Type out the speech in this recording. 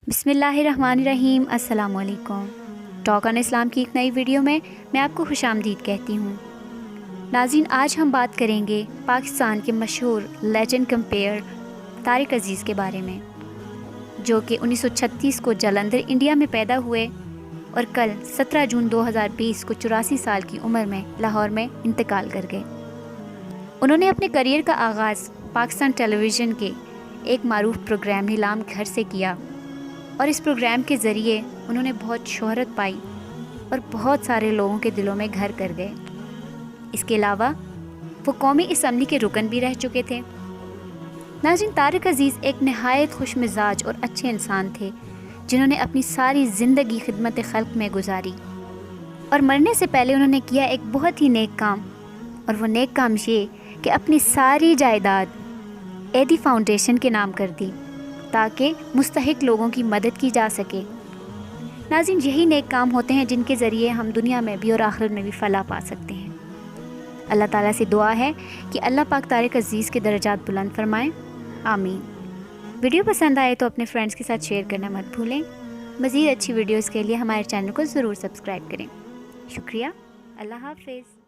بسم اللہ الرحمن الرحیم۔ السلام علیکم۔ ٹاک آن اسلام کی ایک نئی ویڈیو میں آپ کو خوش آمدید کہتی ہوں۔ ناظرین، آج ہم بات کریں گے پاکستان کے مشہور لیجنڈ کمپیئر طارق عزیز کے بارے میں، جو کہ 1936 کو جلندھر انڈیا میں پیدا ہوئے اور کل 17 جون 2020 کو 84 سال کی عمر میں لاہور میں انتقال کر گئے۔ انہوں نے اپنے کیریئر کا آغاز پاکستان ٹیلی ویژن کے ایک معروف پروگرام نیلام گھر سے کیا، اور اس پروگرام کے ذریعے انہوں نے بہت شہرت پائی اور بہت سارے لوگوں کے دلوں میں گھر کر گئے۔ اس کے علاوہ وہ قومی اسمبلی کے رکن بھی رہ چکے تھے۔ ناظرین، طارق عزیز ایک نہایت خوش مزاج اور اچھے انسان تھے، جنہوں نے اپنی ساری زندگی خدمت خلق میں گزاری، اور مرنے سے پہلے انہوں نے کیا ایک بہت ہی نیک کام، اور وہ نیک کام یہ کہ اپنی ساری جائیداد ایدی فاؤنڈیشن کے نام کر دی تاکہ مستحق لوگوں کی مدد کی جا سکے۔ ناظرین، یہی نیک کام ہوتے ہیں جن کے ذریعے ہم دنیا میں بھی اور آخرت میں بھی فلاح پا سکتے ہیں۔ اللہ تعالیٰ سے دعا ہے کہ اللہ پاک طارق عزیز کے درجات بلند فرمائیں، آمین۔ ویڈیو پسند آئے تو اپنے فرینڈس کے ساتھ شیئر کرنا مت بھولیں۔ مزید اچھی ویڈیوز کے لیے ہمارے چینل کو ضرور سبسکرائب کریں۔ شکریہ۔ اللہ حافظ۔